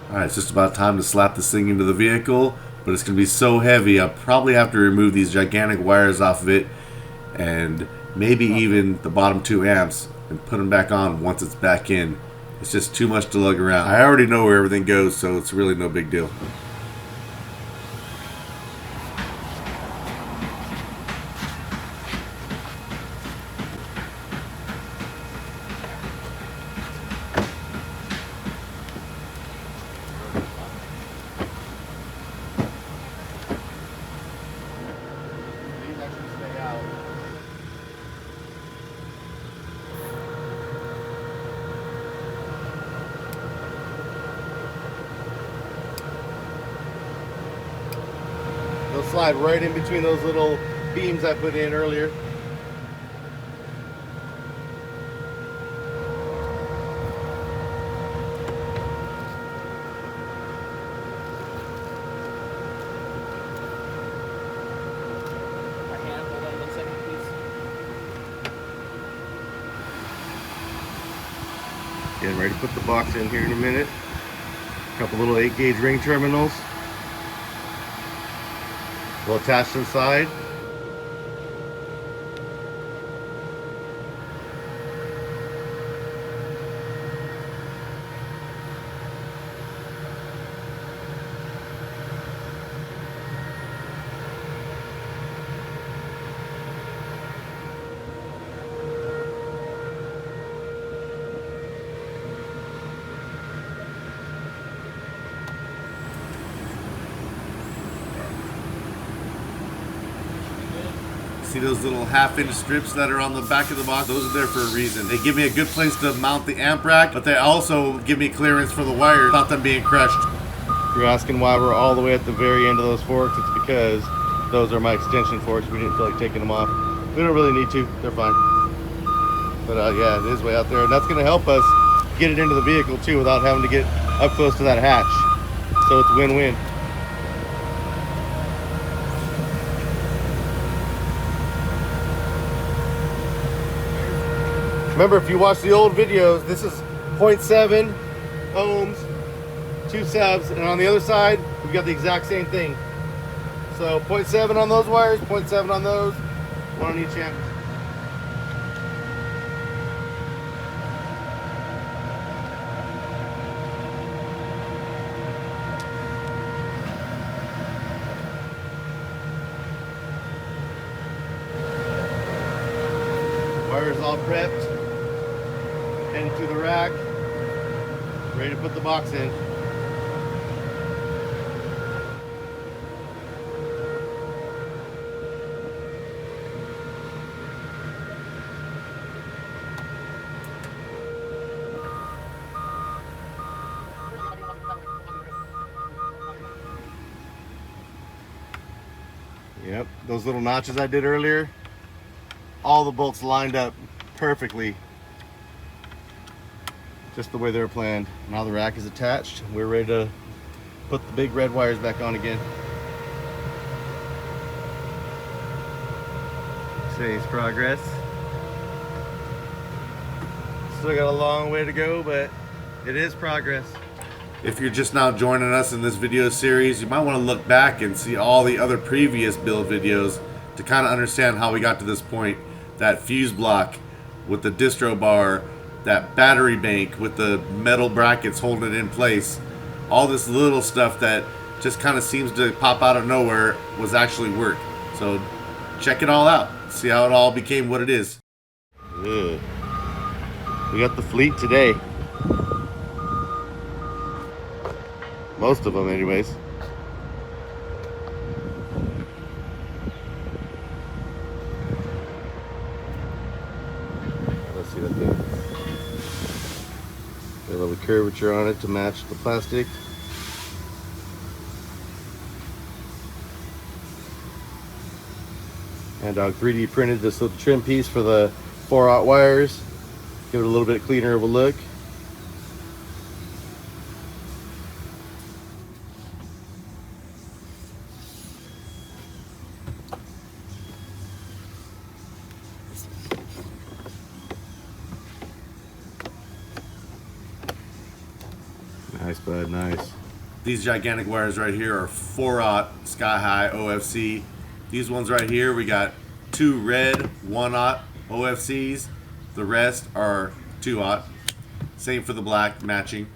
Alright, it's just about time to slap this thing into the vehicle, but it's going to be so heavy I'll probably have to remove these gigantic wires off of it and maybe even the bottom 2 amps and put them back on once it's back in. It's just too much to lug around. I already know where everything goes, so it's really no big deal. They'll slide right in between those little beams I put in earlier. Getting ready to put the box in here in a minute. A couple little 8-gauge ring terminals. Will attach to the side. See those little half-inch strips that are on the back of the box? Those are there for a reason. They give me a good place to mount the amp rack, but they also give me clearance for the wires without them being crushed. If you're asking why we're all the way at the very end of those forks, it's because those are my extension forks. We didn't feel like taking them off. We don't really need to. They're fine. But yeah, it is way out there. And that's going to help us get it into the vehicle too without having to get up close to that hatch. So it's win-win. Remember, if you watch the old videos, this is 0.7 ohms, 2 subs, and on the other side, we've got the exact same thing. So 0.7 on those wires, 0.7 on those, 1 on each amp. Wires all prepped. Heading to the rack, ready to put the box in. Yep, those little notches I did earlier, all the bolts lined up perfectly. Just the way they were planned. Now the rack is attached. We're ready to put the big red wires back on again. Today's progress. Still got a long way to go, but it is progress. If you're just now joining us in this video series, you might want to look back and see all the other previous build videos to kind of understand how we got to this point. That fuse block with the distro bar, that battery bank with the metal brackets holding it in place, all this little stuff that just kind of seems to pop out of nowhere was actually work. So check it all out, see how it all became what it is. Ugh. We got the fleet today. Most of them anyways. Let's see that thing. Got a little curvature on it to match the plastic. And I 3D printed this little trim piece for the 4/0 wires. Give it a little bit cleaner of a look. Nice, bud, nice. These gigantic wires right here are 4/0 Sky High OFC. These ones right here, we got 2 red 1/0 OFCs. The rest are 2/0. Same for the black, matching.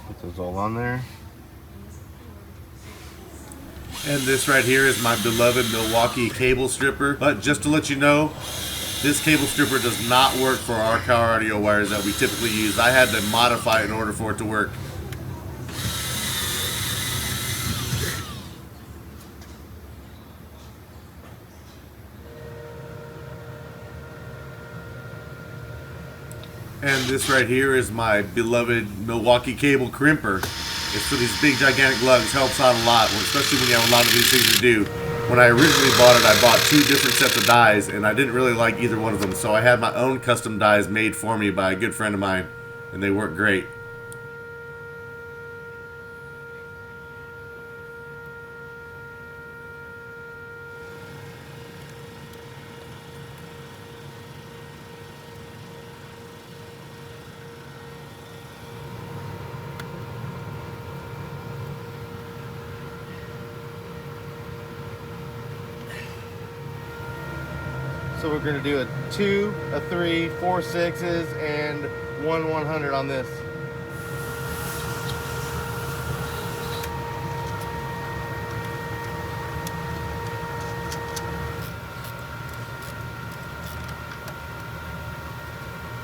Put those all on there. And this right here is my beloved Milwaukee cable stripper. But just to let you know, this cable stripper does not work for our car audio wires that we typically use. I had to modify it in order for it to work. And this right here is my beloved Milwaukee cable crimper. It's for these big gigantic lugs, helps out a lot, especially when you have a lot of these things to do. When I originally bought it, I bought 2 different sets of dies, and I didn't really like either one of them, so I had my own custom dies made for me by a good friend of mine, and they work great. So we're gonna do a 2, a 3, 4 6s, and 1 100 on this.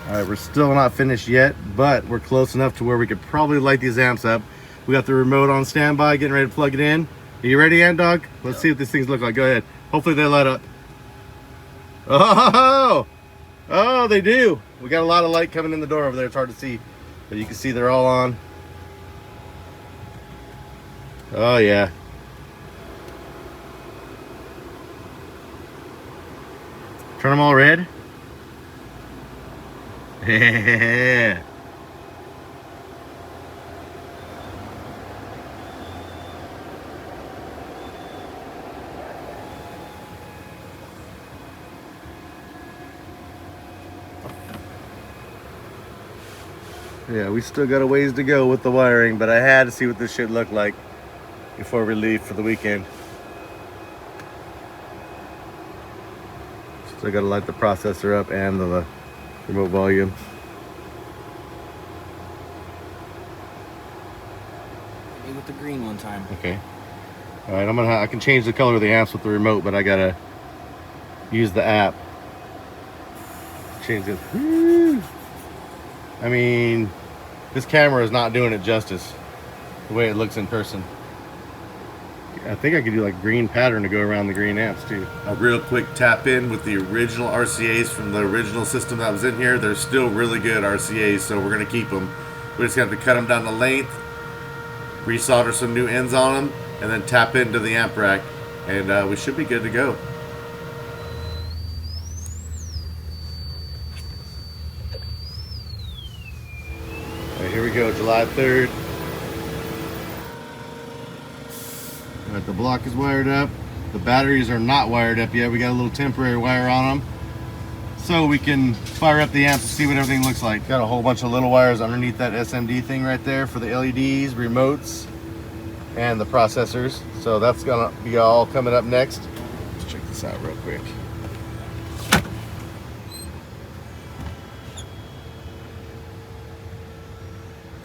All right, we're still not finished yet, but we're close enough to where we could probably light these amps up. We got the remote on standby, getting ready to plug it in. Are you ready, Ant Dog? Let's see what these things look like. Go ahead. Hopefully they light up. Oh, oh, they do. We got a lot of light coming in the door over there. It's hard to see, but you can see they're all on. Oh yeah. Turn them all red. Yeah. Yeah, we still got a ways to go with the wiring, but I had to see what this shit looked like before we leave for the weekend. Still gotta light the processor up and the remote volume. Me with the green one time. Okay. All right, I can change the color of the amps with the remote, but I gotta use the app. Change it. Woo! I mean, this camera is not doing it justice the way it looks in person. I think I could do like green pattern to go around the green amps too. A real quick tap in with the original RCAs from the original system that was in here. They're still really good RCAs, so we're going to keep them. We just have to cut them down to length, resolder some new ends on them, and then tap into the amp rack, and we should be good to go. All right, here we go, July 3rd. All right, the block is wired up. The batteries are not wired up yet. We got a little temporary wire on them, so we can fire up the amps and see what everything looks like. Got a whole bunch of little wires underneath that SMD thing right there for the LEDs, remotes, and the processors. So that's gonna be all coming up next. Let's check this out real quick.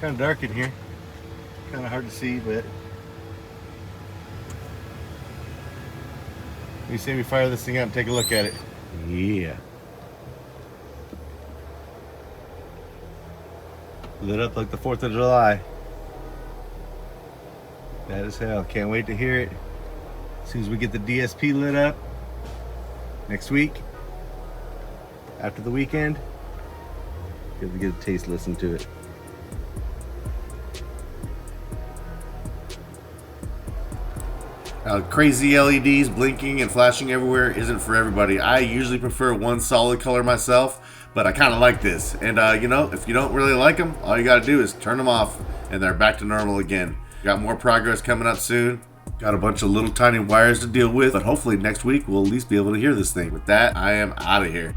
Kind of dark in here. Kind of hard to see, but you see me fire this thing up and take a look at it. Yeah. Lit up like the 4th of July. That is hell. Can't wait to hear it. As soon as we get the DSP lit up next week, after the weekend, get to get a taste, listen to it. Crazy LEDs blinking and flashing everywhere isn't for everybody. I usually prefer one solid color myself, but I kind of like this. And you know, if you don't really like them, all you got to do is turn them off and they're back to normal again. Got more progress coming up soon. Got a bunch of little tiny wires to deal with, but hopefully next week we'll at least be able to hear this thing. With that, I am out of here.